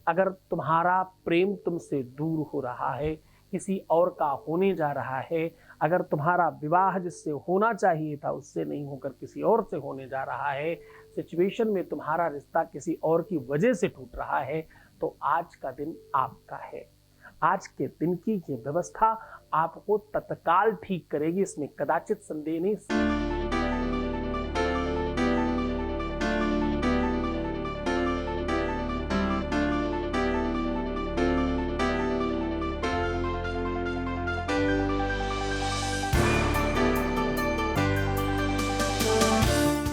अगर तुम्हारा प्रेम तुमसे दूर हो रहा है, किसी और का होने जा रहा है, अगर तुम्हारा विवाह जिससे होना चाहिए था उससे नहीं होकर किसी और से होने जा रहा है, सिचुएशन में तुम्हारा रिश्ता किसी और की वजह से टूट रहा है, तो आज का दिन आपका है। आज के दिन की ये व्यवस्था आपको तत्काल ठीक करेगी, इसमें कदाचित संदेह नहीं।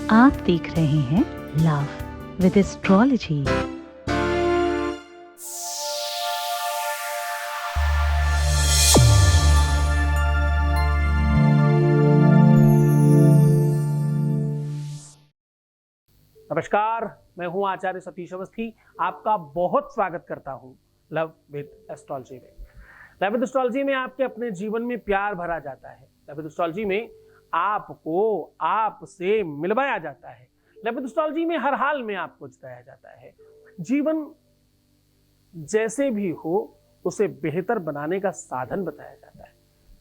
आप देख रहे हैं लव विद एस्ट्रोलॉजी। नमस्कार, मैं हूं आचार्य सतीश अवस्थी। आपका बहुत स्वागत करता हूं लव विद एस्ट्रोलॉजी में। लव विद एस्ट्रोलॉजी में आपके अपने जीवन में प्यार भरा जाता है। लव विद एस्ट्रोलॉजी में आपको आपसे मिलवाया जाता है। लव विद एस्ट्रोलॉजी में हर हाल में आपको जिताया जाता है। जीवन जैसे भी हो उसे बेहतर बनाने का साधन बताया जाता है।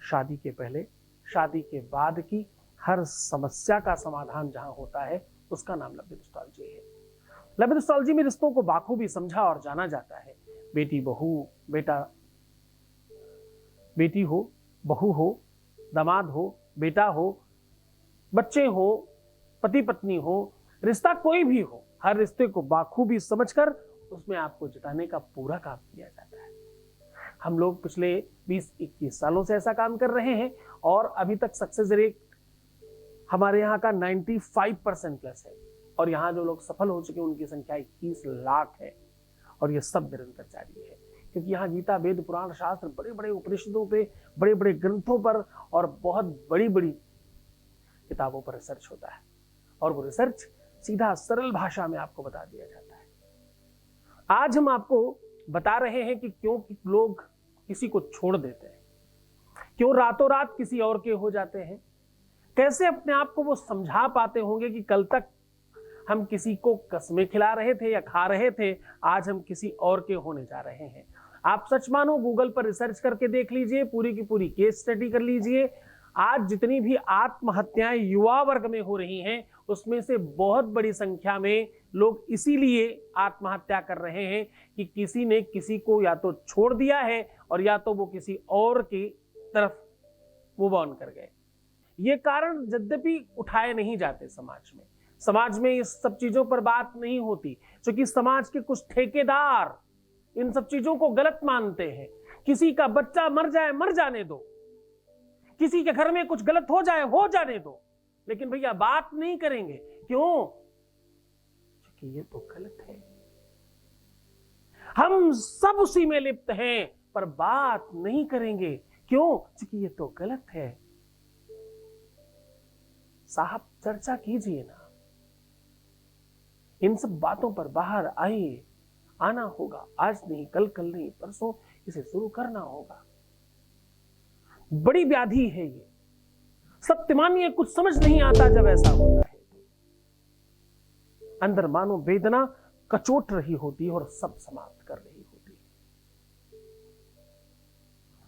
शादी के पहले, शादी के बाद की हर समस्या का समाधान जहां होता है उसका नाम लव विद एस्ट्रोलॉजी है। लव विद एस्ट्रोलॉजी में रिश्तों को बाखूबी समझा और जाना जाता है। बेटी बहू, बेटी हो, बहू हो, दामाद हो, बेटा हो, बच्चे हो, पति पत्नी हो, रिश्ता कोई भी हो, हर रिश्ते को बाखूबी समझकर उसमें आपको जिताने का पूरा काम किया जाता है। हम लोग पिछले 20-21 सालों से ऐसा काम कर रहे हैं और अभी तक सक्सेस रेट हमारे यहाँ का 95% प्लस है। और यहाँ जो लोग सफल हो चुके हैं उनकी संख्या 21 लाख है। और ये सब निरंतर जारी है, क्योंकि यहाँ गीता, वेद, पुराण, शास्त्र, बड़े बड़े उपनिषदों पे, बड़े बड़े ग्रंथों पर और बहुत बड़ी बड़ी किताबों पर रिसर्च होता है। और वो रिसर्च सीधा सरल भाषा में आपको बता दिया जाता है। आज हम आपको बता रहे हैं कि क्यों लोग किसी को छोड़ देते हैं, क्यों रातों रात किसी और के हो जाते हैं, कैसे अपने आप को वो समझा पाते होंगे कि कल तक हम किसी को कस्में खिला रहे थे या खा रहे थे, आज हम किसी और के होने जा रहे हैं। आप सच मानो गूगल पर रिसर्च करके देख लीजिए, पूरी की पूरी केस स्टडी कर लीजिए। आज जितनी भी आत्महत्याएं युवा वर्ग में हो रही हैं उसमें से बहुत बड़ी संख्या में लोग इसीलिए आत्महत्या कर रहे हैं कि किसी ने किसी को या तो छोड़ दिया है और या तो वो किसी और की तरफ मूव ऑन कर गए। ये कारण यद्यपि उठाए नहीं जाते समाज में इस सब चीजों पर बात नहीं होती, क्योंकि समाज के कुछ ठेकेदार इन सब चीजों को गलत मानते हैं। किसी का बच्चा मर जाए, मर जाने दो, किसी के घर में कुछ गलत हो जाए, हो जाने दो, लेकिन भैया बात नहीं करेंगे। क्यों? क्योंकि ये तो गलत है। हम सब उसी में लिप्त हैं पर बात नहीं करेंगे। क्यों? क्योंकि ये तो गलत है। साहब चर्चा कीजिए ना, इन सब बातों पर बाहर आइए। आना होगा, आज नहीं, कल नहीं, परसों इसे शुरू करना होगा। बड़ी व्याधि है ये। सत्य मानिए, कुछ समझ नहीं आता जब ऐसा होता है। अंदर मानो वेदना कचोट रही होती है और सब समाप्त कर रही होती है।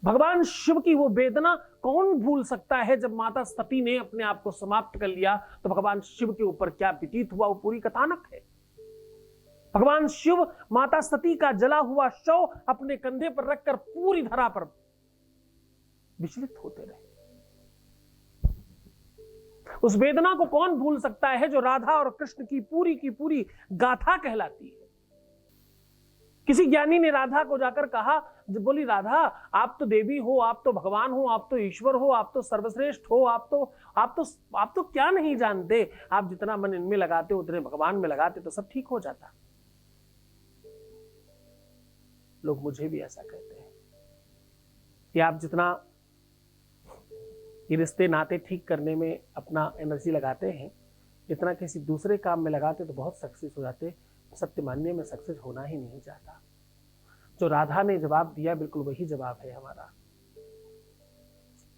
भगवान शिव की वो वेदना कौन भूल सकता है? जब माता सती ने अपने आप को समाप्त कर लिया तो भगवान शिव के ऊपर क्या व्यतीत हुआ वो पूरी कथानक है। भगवान शिव माता सती का जला हुआ शव अपने कंधे पर रखकर पूरी धरा पर विचलित होते रहे। उस वेदना को कौन भूल सकता है जो राधा और कृष्ण की पूरी गाथा कहलाती है। किसी ज्ञानी ने राधा को जाकर कहा, बोली राधा आप तो देवी हो, आप तो भगवान हो, आप तो ईश्वर हो, आप तो सर्वश्रेष्ठ हो, आप तो क्या नहीं जानते, आप जितना मन इनमें लगाते हो उतने भगवान में लगाते तो सब ठीक हो जाता। लोग मुझे भी ऐसा कहते हैं कि आप जितना ये रिश्ते नाते ठीक करने में अपना एनर्जी लगाते हैं, जितना किसी दूसरे काम में लगाते तो बहुत सक्सेस हो जाते। सत्य मानने में सक्सेस होना ही नहीं चाहता। जो राधा ने जवाब दिया बिल्कुल वही जवाब है हमारा।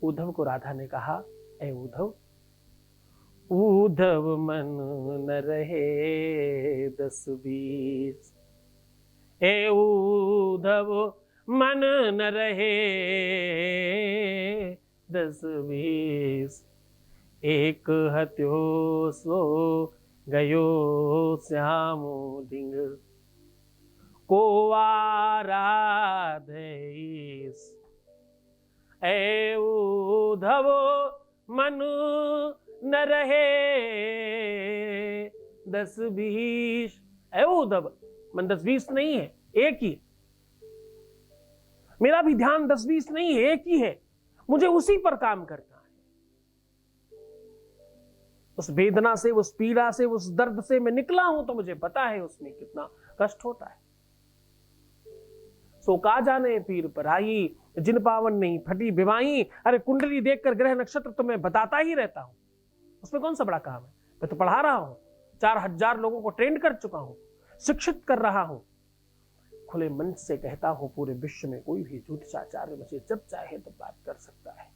उद्धव को राधा ने कहा, ए उद्धव, उद्धव मन न रहे 10-20, ए उद्धव मन न रहे 10-20, एक हत्यो सो गयो श्यामो ढिंग, को आराधेस। ए उद्धव मन न रहे 10-20, ए उद्धव मन 10-20 नहीं है, एक ही। मेरा भी ध्यान 10-20 नहीं है, एक ही है। मुझे उसी पर काम करना है। उस वेदना से, उस पीड़ा से, उस दर्द से मैं निकला हूं तो मुझे पता है उसमें कितना कष्ट होता है। सो का जाने पीर पराई, जिन पावन नहीं फटी बिवाई। अरे कुंडली देखकर ग्रह नक्षत्र तो मैं बताता ही रहता हूं, उसमें कौन सा बड़ा काम है। मैं तो पढ़ा रहा हूं, 4000 लोगों को ट्रेंड कर चुका हूं, शिक्षित कर रहा हूं। खुले मन से कहता हूं, पूरे विश्व में कोई भी ज्योतिषाचार्य मुझे जब चाहे तब बात कर सकता है।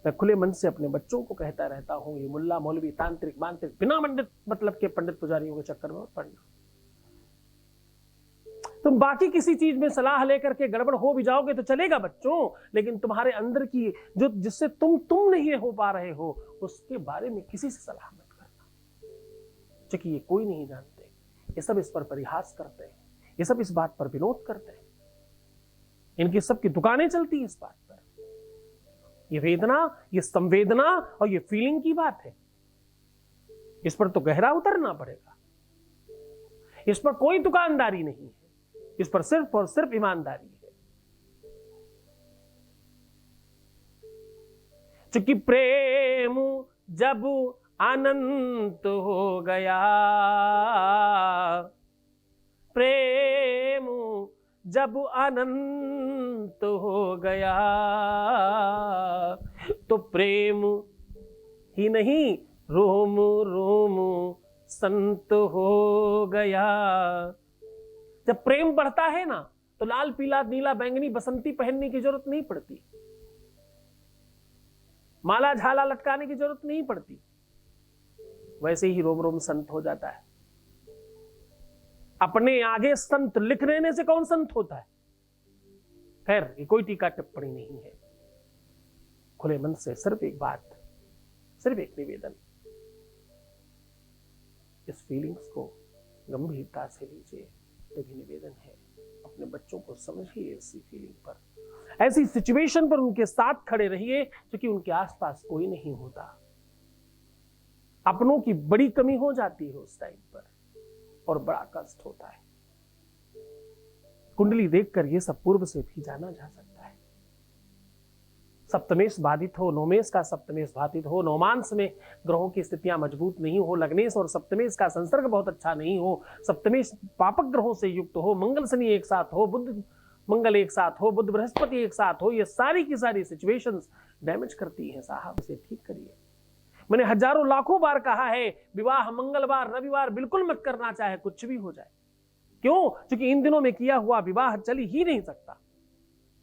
मैं खुले मन से अपने बच्चों को कहता रहता हूं, ये मुल्ला मौलवी तांत्रिक मांत्रिक बिना पंडित मतलब के पंडित पुजारियों के चक्कर में मत पड़ना। तुम बाकी किसी चीज में सलाह लेकर के गड़बड़ हो भी जाओगे तो चलेगा बच्चों, लेकिन तुम्हारे अंदर की जो जिससे तुम नहीं हो पा रहे हो उसके बारे में किसी से सलाह मत करना, क्योंकि ये कोई नहीं जानते। ये सब इस पर परिहास करते हैं, ये सब इस बात पर विनोद करते हैं, इनकी सबकी दुकानें चलती हैं इस बात पर। ये वेदना, ये संवेदना और ये फीलिंग की बात है, इस पर तो गहरा उतरना पड़ेगा। इस पर कोई दुकानदारी नहीं है, इस पर सिर्फ और सिर्फ ईमानदारी है। चूंकि प्रेम जब अनंत हो गया, प्रेम जब अनंत हो गया, तो प्रेम ही नहीं रोम रोम संत हो गया। जब प्रेम बढ़ता है ना तो लाल पीला नीला बैंगनी बसंती पहनने की जरूरत नहीं पड़ती, माला झाला लटकाने की जरूरत नहीं पड़ती, वैसे ही रोम रोम संत हो जाता है। अपने आगे संत लिख लेने से कौन संत होता है। खैर ये कोई टीका टिप्पणी नहीं है, खुले मन से सिर्फ एक बात, सिर्फ एक निवेदन, इस फीलिंग्स को गंभीरता से लीजिए। ये भी निवेदन है, अपने बच्चों को समझिए, ऐसी फीलिंग पर, ऐसी सिचुएशन पर उनके साथ खड़े रहिए, क्योंकि उनके आसपास कोई नहीं होता। अपनों की बड़ी कमी हो जाती है उस टाइम पर और बड़ा कष्ट होता है। कुंडली देखकर यह सब पूर्व से भी जाना जा सकता है। सप्तमेश बाधित हो, नौमेश का सप्तमेश बाधित हो, नौमांश में ग्रहों की स्थितियां मजबूत नहीं हो, लग्नेश और सप्तमेश का संसर्ग बहुत अच्छा नहीं हो, सप्तमेश पापक ग्रहों से युक्त हो, मंगल शनि एक साथ हो, बुध मंगल एक साथ हो, बुध बृहस्पति एक साथ हो, ये सारी की सारी सिचुएशंस डैमेज करती हैं। साहब इसे ठीक करिए। मैंने हजारों लाखों बार कहा है, विवाह मंगलवार रविवार बिल्कुल मत करना, चाहे कुछ भी हो जाए। क्यों? क्योंकि इन दिनों में किया हुआ विवाह चल ही नहीं सकता।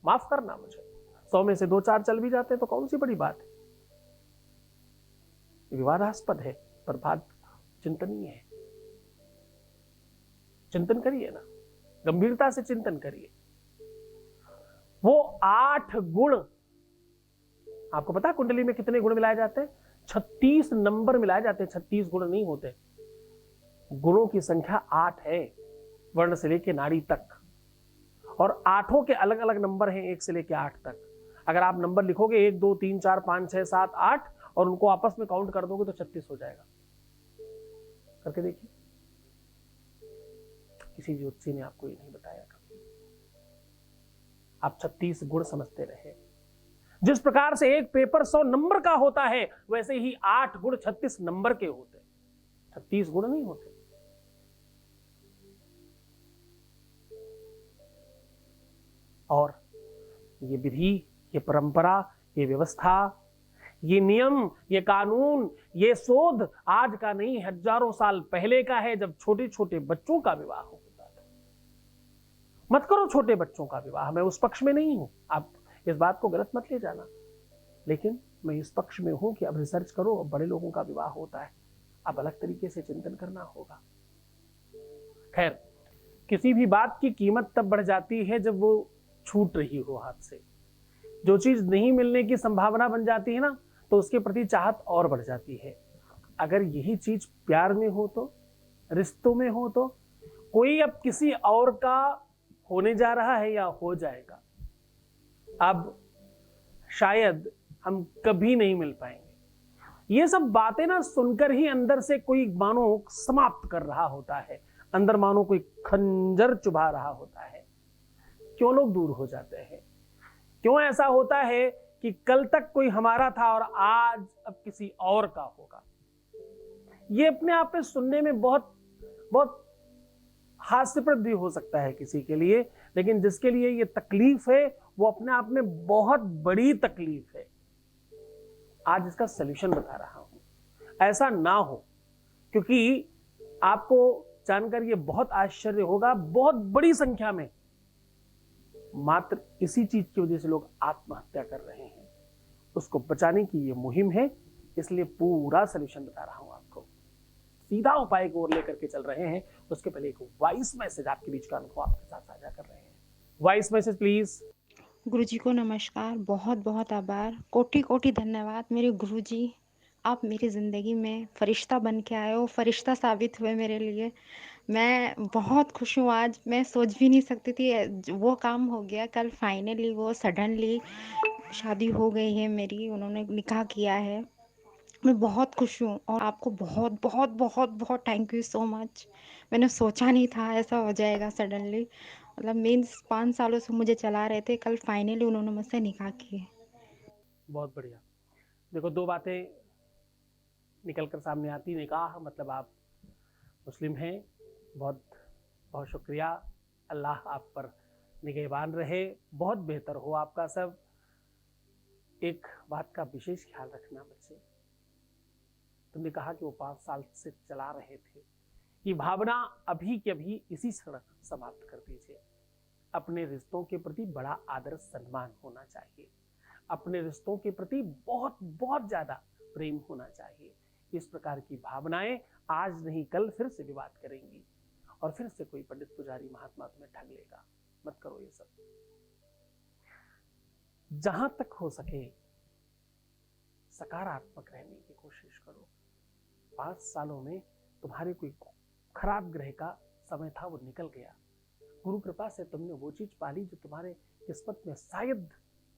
माफ करना मुझे, 100 में से 2-4 चल भी जाते हैं तो कौन सी बड़ी बात है। विवादास्पद है पर बात चिंतनीय है। चिंतन करिए ना, गंभीरता से चिंतन करिए। वो 8 गुण, आपको पता है कुंडली में कितने गुण मिलाए जाते हैं? 36 नंबर मिलाए जाते हैं, 36 गुण नहीं होते। गुणों की संख्या 8 है, वर्ण से लेकर नाड़ी तक, और 8 के अलग अलग नंबर हैं, 1 से लेकर 8 तक। अगर आप नंबर लिखोगे 1 2 3 4 5 6 7 8 और उनको आपस में काउंट कर दोगे तो 36 हो जाएगा। करके देखिए, किसी ज्योतिषी ने आपको ये नहीं बताया कभी। आप 36 गुण समझते रहे। जिस प्रकार से एक पेपर 100 नंबर का होता है, वैसे ही 8 गुण 36 नंबर के होते हैं, 36 गुण नहीं होते। और ये विधि, ये परंपरा, ये व्यवस्था, ये नियम, ये कानून, ये शोध आज का नहीं, हजारों साल पहले का है, जब छोटे छोटे बच्चों का विवाह होता था। मत करो छोटे बच्चों का विवाह, मैं उस पक्ष में नहीं हूं, आप इस बात को गलत मत ले जाना, लेकिन मैं इस पक्ष में हूं कि अब रिसर्च करो, अब बड़े लोगों का विवाह होता है, अब अलग तरीके से चिंतन करना होगा। खैर, किसी भी बात की कीमत तब बढ़ जाती है जब वो छूट रही हो हाथ से। जो चीज नहीं मिलने की संभावना बन जाती है ना, तो उसके प्रति चाहत और बढ़ जाती है। अगर यही चीज प्यार में हो तो, रिश्तों में हो तो, कोई अब किसी और का होने जा रहा है या हो जाएगा, अब शायद हम कभी नहीं मिल पाएंगे। ये सब बातें ना सुनकर ही अंदर से कोई मानो समाप्त कर रहा होता है, अंदर मानो कोई खंजर चुभा रहा होता है। क्यों लोग दूर हो जाते हैं? क्यों ऐसा होता है कि कल तक कोई हमारा था और आज अब किसी और का होगा? ये अपने आप में सुनने में बहुत बहुत हास्यप्रद भी हो सकता है किसी के लिए, लेकिन जिसके लिए ये तकलीफ है वो अपने आप में बहुत बड़ी तकलीफ है। आज इसका सलूशन बता रहा हूं। ऐसा ना हो, क्योंकि आपको जानकर ये बहुत आश्चर्य होगा, बहुत बड़ी संख्या में मात्र इसी चीज की वजह से लोग आत्महत्या कर रहे हैं। उसको बचाने की ये मुहिम है, इसलिए पूरा सलूशन बता रहा हूं आपको। सीधा उपाय की ओर लेकर के चल रहे हैं। उसके पहले एक वॉइस मैसेज आपके बीच का अनुभव आपके साथ साझा कर रहे हैं। Voice message please. गुरुजी को नमस्कार, बहुत बहुत आभार, कोटि कोटि धन्यवाद मेरे गुरुजी। आप मेरी ज़िंदगी में फरिश्ता बन के आए हो, फरिश्ता साबित हुए मेरे लिए। मैं बहुत खुश हूँ आज। मैं सोच भी नहीं सकती थी वो काम हो गया कल, फाइनली वो सडनली शादी हो गई है मेरी, उन्होंने निकाह किया है। मैं बहुत खुश हूँ और आपको बहुत बहुत बहुत बहुत थैंक यू सो मच। मैंने सोचा नहीं था ऐसा हो जाएगा सडनली। मतलब मीन्स 5 सालों से मुझे चला रहे थे, कल फाइनली उन्होंने मुझसे निकाह किए। बहुत बढ़िया। देखो, दो बातें निकलकर सामने आती। निकाह मतलब आप मुस्लिम हैं। बहुत बहुत शुक्रिया। अल्लाह आप पर निगहबान रहे, बहुत बेहतर हो आपका सब। एक बात का विशेष ख्याल रखना बच्चे, तुमने कहा कि वो 5 साल से चला रहे थे। ये भावना अभी के अभी इसी क्षण समाप्त कर दीजिए। अपने रिश्तों के प्रति बड़ा आदर सम्मान होना चाहिए। अपने रिश्तों के प्रति बहुत बहुत ज्यादा प्रेम होना चाहिए। इस प्रकार की भावनाएं आज नहीं कल फिर से विवाद करेंगी और फिर से कोई पंडित पुजारी महात्मा तुम्हें ठग लेगा। मत करो ये सब। जहां तक हो सके सकारात्मक रहने की कोशिश करो। 5 सालों में तुम्हारे कोई खराब ग्रह का समय था, वो निकल गया। गुरु कृपा से तुमने वो चीज पाली जो तुम्हारे किस्मत में शायद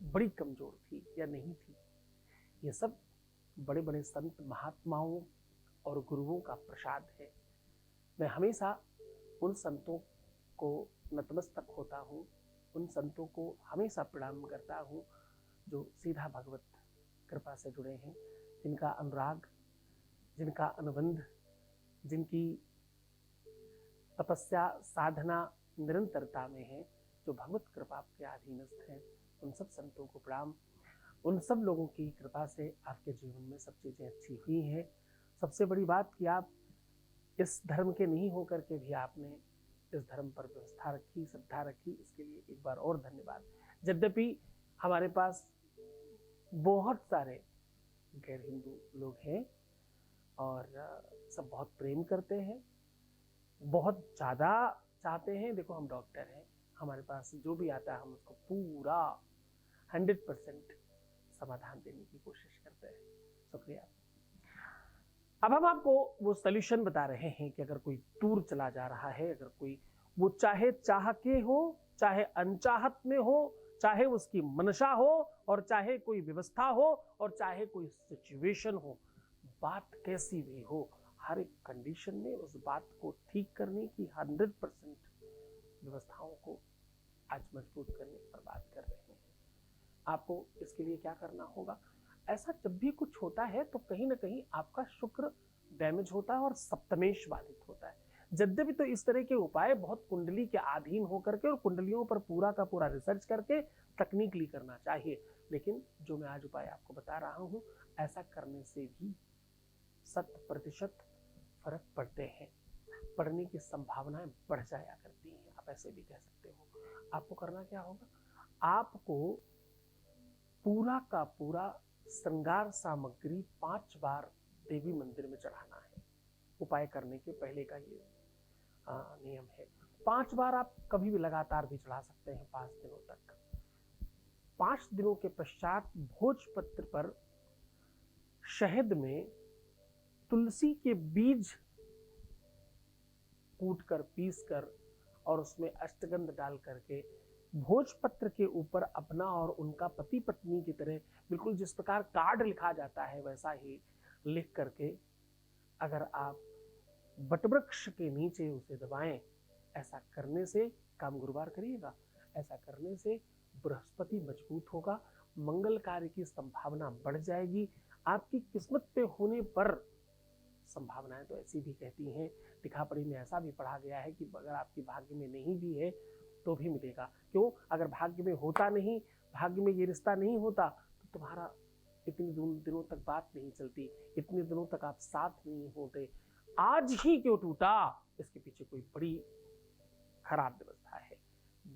बड़ी कमजोर थी या नहीं थी। ये सब बड़े बड़े संत महात्माओं और गुरुओं का प्रसाद है। मैं हमेशा उन संतों को नतमस्तक होता हूँ, उन संतों को हमेशा प्रणाम करता हूँ जो सीधा भगवत कृपा से जुड़े हैं, जिनका अनुराग, जिनका अनुबंध, जिनकी तपस्या साधना निरंतरता में है, जो भगवत कृपा के अधीनस्थ हैं। उन सब संतों को प्रणाम। उन सब लोगों की कृपा से आपके जीवन में सब चीज़ें अच्छी हुई हैं। सबसे बड़ी बात कि आप इस धर्म के नहीं होकर के भी आपने इस धर्म पर व्यवस्था रखी, श्रद्धा रखी, इसके लिए एक बार और धन्यवाद। यद्यपि हमारे पास बहुत सारे गैर हिंदू लोग हैं और सब बहुत प्रेम करते हैं, बहुत ज़्यादा चाहते हैं। देखो, हम डॉक्टर हैं, हमारे पास जो भी आता है हम उसको पूरा 100% समाधान देने की कोशिश करते हैं। शुक्रिया। अब हम आपको वो सॉल्यूशन बता रहे हैं कि अगर कोई दूर चला जा रहा है, अगर कोई वो चाहे चाह के हो, चाहे अनचाहत में हो, चाहे उसकी मनशा हो और चाहे कोई व्यवस्था हो और चाहे कोई सिचुएशन हो, बात कैसी भी हो, हर एक कंडीशन में उस बात को ठीक करने की 100% व्यवस्थाओं को आज मजबूत करने पर बात कर रहे हैं। आपको इसके लिए क्या करना होगा? ऐसा जब भी कुछ होता है तो कहीं ना कहीं आपका शुक्र डैमेज होता है और सप्तमेश बाधित होता है। यद्यपि तो इस तरह के उपाय बहुत कुंडली के अधीन होकर के और कुंडलियों पर पूरा का पूरा रिसर्च करके तकनीकली करना चाहिए, लेकिन जो मैं आज उपाय आपको बता रहा हूँ, ऐसा करने से भी 100% फर्क पड़ते हैं, पड़ने की संभावनाएं बढ़ जाया करती हैं। आप ऐसे भी कह सकते हो। आपको करना क्या होगा? आपको पूरा का पूरा श्रृंगार सामग्री 5 बार देवी मंदिर में चढ़ाना है। उपाय करने के पहले का ये नियम है। 5 बार आप कभी भी लगातार भी चढ़ा सकते हैं 5 दिनों तक। 5 दिनों के पश्चात भोजपत्र पर शहद में तुलसी के बीज कूट कर, पीस कर और उसमें अष्टगंध डाल करके भोजपत्र के ऊपर अपना और उनका पति पत्नी की तरह बिल्कुल जिस प्रकार कार्ड लिखा जाता है वैसा ही लिख करके अगर आप वटवृक्ष के नीचे उसे दबाएं, ऐसा करने से, काम गुरुवार करिएगा, ऐसा करने से बृहस्पति मजबूत होगा, मंगल कार्य की संभावना बढ़ जाएगी। आपकी किस्मत पे होने पर संभावनाएं तो ऐसी भी कहती हैं, लिखा पढ़ी में ऐसा भी पढ़ा गया है कि अगर आपकी भाग्य में नहीं भी है तो भी मिलेगा। क्यों? अगर भाग्य में होता नहीं, भाग्य में ये रिश्ता नहीं होता तो तुम्हारा इतने दिनों तक बात नहीं चलती, इतने दिनों तक आप साथ नहीं होते। आज ही क्यों टूटा, इसके पीछे कोई बड़ी खराब व्यवस्था है,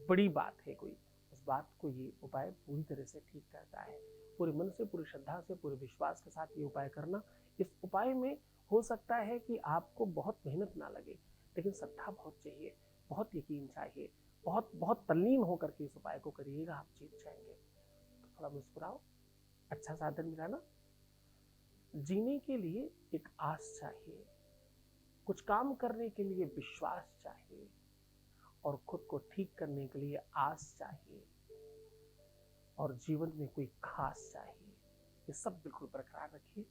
बड़ी बात है कोई। उस बात को ये उपाय पूरी तरह से ठीक करता है। पूरे मन से, पूरी श्रद्धा से, पूरे विश्वास के साथ ये उपाय करना। इस उपाय में हो सकता है कि आपको बहुत मेहनत ना लगे, लेकिन श्रद्धा बहुत चाहिए, बहुत यकीन चाहिए, बहुत बहुत तल्लीन होकर के इस उपाय को करिएगा, आप जीत जाएंगे। तो थोड़ा मुस्कुराओ, अच्छा साधन मिला ना। जीने के लिए एक आस चाहिए, कुछ काम करने के लिए विश्वास चाहिए और खुद को ठीक करने के लिए आस चाहिए और जीवन में कोई खास चाहिए। ये सब बिल्कुल बरकरार रखिए,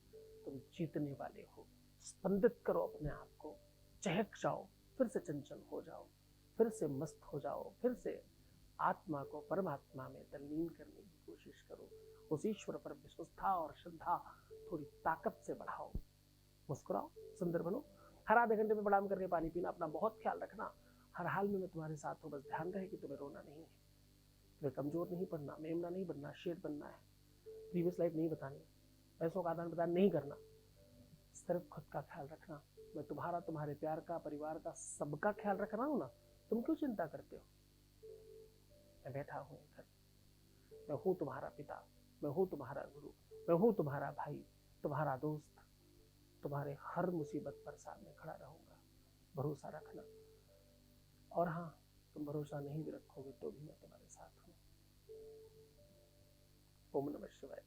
तुम जीतने वाले हो। स्पंदित करो अपने आप को, चहक जाओ, फिर से चंचल हो जाओ, फिर से मस्त हो जाओ, फिर से आत्मा को परमात्मा में तल्लीन करने की कोशिश करो। उस ईश्वर पर विश्वस्था और श्रद्धा थोड़ी ताकत से बढ़ाओ। मुस्कुराओ, सुंदर बनो। हर आधे घंटे में प्रणाम करके पानी पीना, अपना बहुत ख्याल रखना। हर हाल में मैं तुम्हारे साथ हूँ, बस ध्यान रहे कि तुम्हें रोना नहीं है, तुम्हें कमजोर नहीं पड़ना, मेमना नहीं बनना, शेर बनना है, प्रीवियस लाइफ नहीं बतानी, पैसों का आदान प्रदान नहीं करना, सिर्फ खुद का ख्याल रखना। मैं तुम्हारा, तुम्हारे प्यार का, परिवार का, सबका ख्याल रख रहा हूँ ना, तुम क्यों चिंता करते हो? मैं बैठा हूँ इधर, मैं हूँ तुम्हारा पिता, मैं हूँ तुम्हारा गुरु, मैं हूँ तुम्हारा भाई, तुम्हारा दोस्त, तुम्हारे हर मुसीबत पर सामने खड़ा रहूंगा। भरोसा रखना। और हाँ, तुम भरोसा नहीं भी रखोगे तो भी मैं तुम्हारे साथ हूँ। ओम नमः शिवाय।